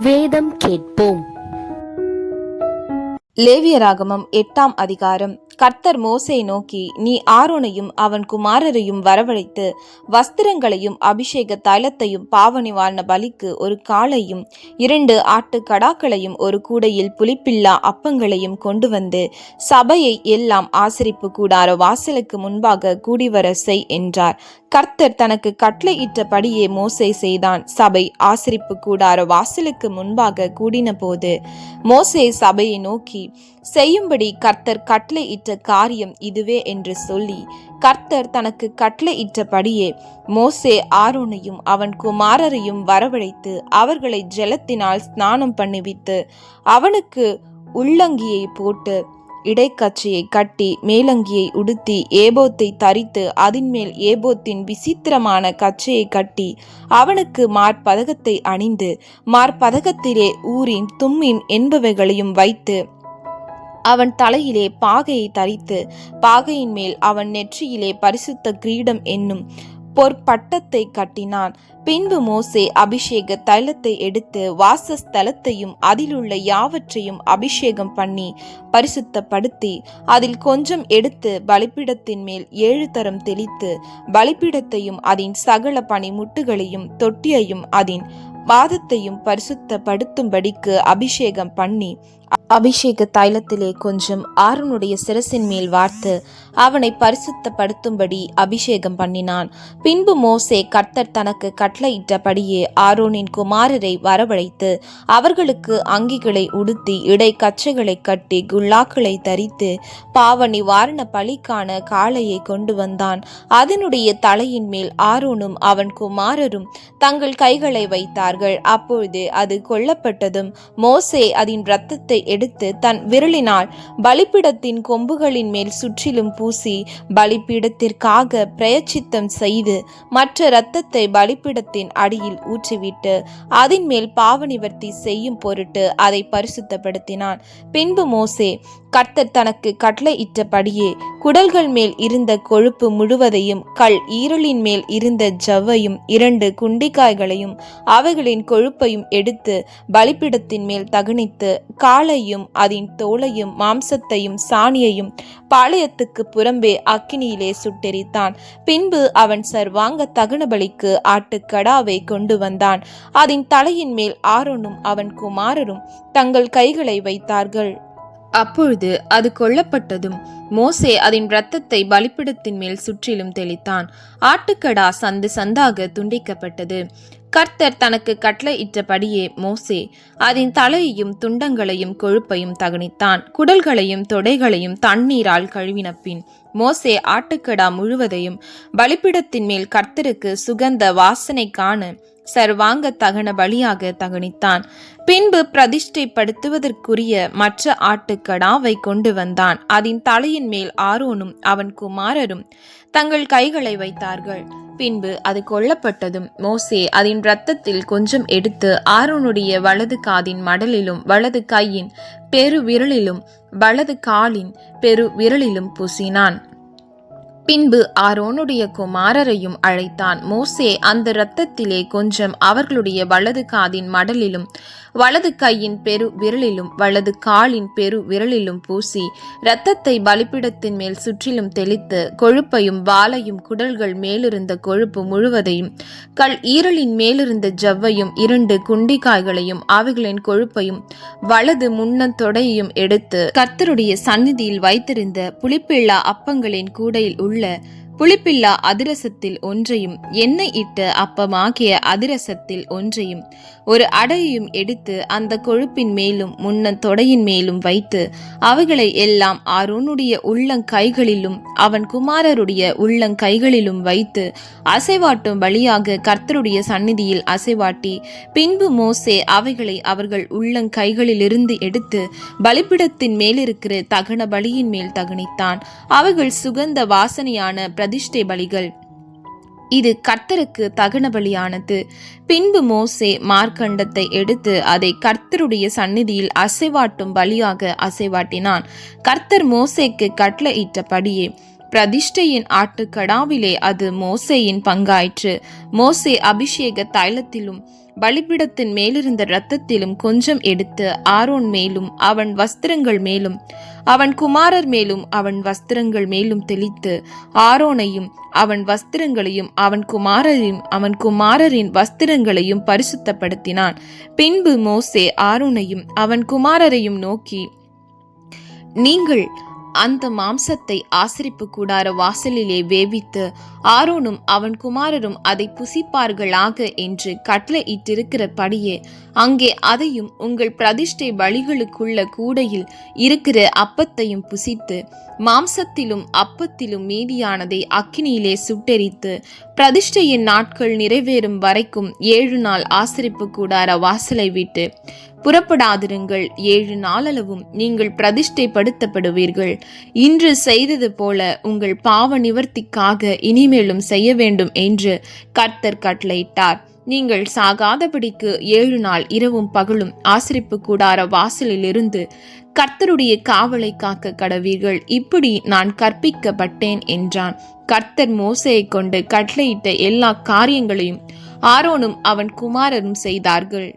வேதம் கேட்போம். லேவியராகமம் 8ஆம் அதிகாரம். கர்த்தர் மோசேயை நோக்கி, நீ ஆரோனையும் அவன் குமாரரையும் வரவழைத்து வஸ்திரங்களையும் அபிஷேக தைலத்தையும் பாவநிவாரண பலிக்கு ஒரு காளையும் 2 ஆட்டுக்கடாக்களையும் ஒரு கூடையில் புளிப்பில்லா அப்பங்களையும் கொண்டு வந்து சபையை எல்லாம் ஆசரிப்பு கூடார வாசலுக்கு முன்பாக கூடிவர செய் என்றார். கர்த்தர் தனக்கு கட்டளையிட்டபடியே மோசே செய்தான். சபை ஆசரிப்பு கூடார வாசலுக்கு முன்பாக கூடின போது மோசே சபையை நோக்கி, செய்யும்படி கர்த்தர் கட்டளையிட்ட காரியம் இதுவே என்று சொல்லி, கர்த்தர் தனக்கு கட்டளையிட்டபடியே மோசே ஆரோனையும் அவன் குமாரரையும் வரவழைத்து அவர்களை ஜலத்தினால் ஸ்நானம் பண்ணிவித்து அவனுக்கு உள்ளங்கியை போட்டு இடைக்கச்சையை கட்டி மேலங்கியை உடுத்தி ஏபோத்தை தரித்து அதின்மேல் ஏபோத்தின் விசித்திரமான கச்சையை கட்டி அவனுக்கு மார்பதகத்தை அணிந்து மார்பதகத்திலே ஊரீம் தும்மீம் என்பவைகளையும் வைத்து அவன் தலையிலே பாகையை தரித்து பாகையின் மேல் அவன் நெற்றியிலே பரிசுத்த கிரீடம் என்னும் பொற்பட்டத்தை கட்டினான். பின்பு மோசே அபிஷேக தைலத்தை எடுத்து வாசஸ்தலத்தையும் அதிலுள்ள யாவற்றையும் அபிஷேகம் பண்ணி பரிசுத்தப்படுத்தி அதில் கொஞ்சம் எடுத்து பலிபீடத்தின் மேல் 7 தரம் தெளித்து பலிபீடத்தையும் அதன் சகல பனிமுட்டுகளையும் தொட்டியையும் அதன் பாதத்தையும் பரிசுத்தப்படுத்தும்படிக்கு அபிஷேகம் பண்ணி அபிஷேக தைலத்திலே கொஞ்சம் ஆரோனுடைய சிரசின் மேல் வார்த்து அவனை பரிசுத்தப்படுத்தும்படி அபிஷேகம் பண்ணினான். பின்பு மோசே கர்த்தர் தனக்கு கட்டளையிட்டபடியே ஆரோனின் குமாரரை வரவழைத்து அவர்களுக்கு அங்கிகளை உடுத்தி இடை கச்சைகளை கட்டி குல்லாக்களை தரித்து பாவ நிவாரண பலிக்கான காளையை கொண்டு வந்தான். அதனுடைய தலையின் மேல் ஆரோனும் அவன் குமாரரும் தங்கள் கைகளை வைத்தார்கள். அப்பொழுது அது கொல்லப்பட்டதும் மோசே அதன் இரத்தத்தை எடுத்து தன் விரலினால் பலிபீடத்தின் கொம்புகளின் மேல் சுற்றிலும் பூசி பலிபீடத்திற்காக பிரயச்சித்தம் செய்து மற்ற இரத்தத்தை பலிபீடத்தின் அடியில் ஊற்றிவிட்டு அதன் மேல் பாவநிவர்த்தி செய்யும் பொருட்டு அதை பரிசுத்தப்படுத்தினான். பின்பு மோசே கர்த்தர் தனக்கு கட்டளையிட்டபடியே குடல்கள் மேல் இருந்த கொழுப்பு முழுவதையும் கல் ஈரலின் மேல் இருந்த ஜவ்வையும் 2 குண்டிக்காய்களையும் அவைகளின் கொழுப்பையும் எடுத்து பலிபீடத்தின் மேல் தகனித்து காளையும் அதன் தோலையும் மாம்சத்தையும் சாணியையும் பாளையத்துக்கு புறம்பே அக்கினியிலே சுட்டெரித்தான். பின்பு அவன் சர்வாங்க தகன பலிக்கு ஆட்டுக்கடாவை கொண்டு வந்தான். அதன் தலையின் மேல் ஆரோனும் அவன் குமாரரும் தங்கள் கைகளை வைத்தார்கள். அப்பொழுது அது கொல்லப்பட்டதும் மோசே அதன் இரத்தத்தை பலிபீடத்தின் மேல் சுற்றிலும் தெளித்தான். ஆட்டுக்கடா சந்து சந்தாக துண்டிக்கப்பட்டது. கர்த்தர் தனக்கு கட்டளையிட்டபடியே மோசே அதன் தலையையும் துண்டங்களையும் கொழுப்பையும் தகனித்தான். குடல்களையும் தொடைகளையும் தண்ணீரால் கழுவின பின் மோசே ஆட்டுக்கடா முழுவதையும் பலிபீடத்தின் மேல் கர்த்தருக்கு சுகந்த வாசனை காண சர்வாங்க தகன பலியாக தகனித்தான். பின்பு பிரதிஷ்டைப்படுத்துவதற்குரிய மற்ற ஆட்டுக்கடாவை கொண்டு வந்தான். அதன் தலையின் மேல் ஆரோனும் அவன் குமாரரும் தங்கள் கைகளை வைத்தார்கள். பின்பு அது கொல்லப்பட்டதும் மோசே அதன் இரத்தத்தில் கொஞ்சம் எடுத்து ஆரோனுடைய வலது காதின் மடலிலும் வலது கையின் பெரு விரலிலும் வலது காலின் பெரு விரலிலும் பூசினான். பின்பு ஆரோனுடைய குமாரரையும் அழைத்தான். மோசே அந்த இரத்தத்திலே கொஞ்சம் அவர்களுடைய வலது காதின் மடலிலும் வலது கையின் பெரு விரலிலும் வலது காலின் பெரு விரலிலும் பூசி இரத்தத்தை பலிபீடத்தின் மேல் சுற்றிலும் தெளித்து கொழுப்பையும் வாலையும் குடல்கள் மேலிருந்த கொழுப்பு முழுவதையும் கல் ஈரலின் மேலிருந்த ஜவ்வையும் 2 குண்டிக்காய்களையும் அவைகளின் கொழுப்பையும் வலது முன்னந்தொடையையும் எடுத்து கர்த்தருடைய சந்நிதியில் வைத்திருந்த புளிப்பில்லா அப்பங்களின் கூடையில் உள்ள புளிப்பில்லா அதிரசத்தில் ஒன்றையும் எண்ணெய் இட்ட அப்பமாகிய அதிரசத்தில் ஒன்றையும் ஒரு அடையையும் எடுத்து அந்த கொழுப்பின் மேலும் முன்னந்தொடையின் மேலும் வைத்து அவைகளை எல்லாம் ஆரோனுடைய உள்ளங்கைகளிலும் அவன் குமாரருடைய உள்ளங்கைகளிலும் வைத்து அசைவாட்டும் வழியாக கர்த்தருடைய சந்நிதியில் அசைவாட்டி பின்பு மோசே அவைகளை அவர்கள் உள்ளங்கைகளிலிருந்து எடுத்து பலிபீடத்தின் மேலிருக்கிற தகன பலியின் மேல் தகனித்தான். அவைகள் சுகந்த வாசனையான பிரதிஷ்டை பலிகள். இது கர்த்தருக்கு தகன பலியானது. பின்பு மோசே மார்க்கண்டத்தை எடுத்து அதை கர்த்தருடைய சந்நிதியில் அசைவாட்டும் பலியாக அசைவாட்டினான். கர்த்தர் மோசேக்கு கட்டளையிட்டபடியே பிரதிஷ்டையின் ஆட்டுக்கடாவிலே அது மோசேயின் பங்காயிற்று. மோசே அபிஷேக தைலத்திலும் பலிபீடத்தின் மேலிருந்த இரத்தத்திலும் கொஞ்சம் எடுத்து ஆரோன் மேலும் அவன் வஸ்திரங்கள் மேலும் அவன் குமாரர் மேலும் அவன் வஸ்திரங்கள் மேலும் தெளித்து ஆரோனையும் அவன் வஸ்திரங்களையும் அவன் குமாரரின் வஸ்திரங்களையும் பரிசுத்தப்படுத்தினான். பின்பு மோசே ஆரோனையும் அவன் குமாரரையும் நோக்கி, நீங்கள் அந்த மாம்சத்தை ஆசரிப்பு கூடார வாசலிலே வேவித்து ஆரோனும் அவன் குமாரரும் அதை புசிப்பார்களாக என்று கட்டளையிட்டிருக்கிறபடியே அங்கே அதையும் உங்கள் பிரதிஷ்டை பலிகளுக்குள்ள கூடையில் இருக்கிற அப்பத்தையும் புசித்து மாம்சத்திலும் அப்பத்திலும் மீதியானதை அக்கினியிலே சுட்டெரித்து பிரதிஷ்டையின் நாட்கள் நிறைவேறும் வரைக்கும் 7 நாள் ஆசரிப்பு கூடார வாசலை விட்டு புறப்படாதிருங்கள். 7 நாளளவும் நீங்கள் பிரதிஷ்டைப்படுத்தப்படுவீர்கள். இன்று செய்தது போல உங்கள் பாவ நிவர்த்திக்காக இனிமேலும் செய்ய வேண்டும் என்று கர்த்தர் கட்டளையிட்டார். நீங்கள் சாகாதபடிக்கு 7 நாள் இரவும் பகலும் ஆசரிப்பு கூடார வாசலிலிருந்து கர்த்தருடைய காவலை காக்க கடவீர்கள். இப்படி நான் கற்பிக்கப்பட்டேன் என்றான். கர்த்தர் மோசேயை கொண்டு கட்டளையிட்ட எல்லா காரியங்களையும் ஆரோனும் அவன் குமாரரும் செய்தார்கள்.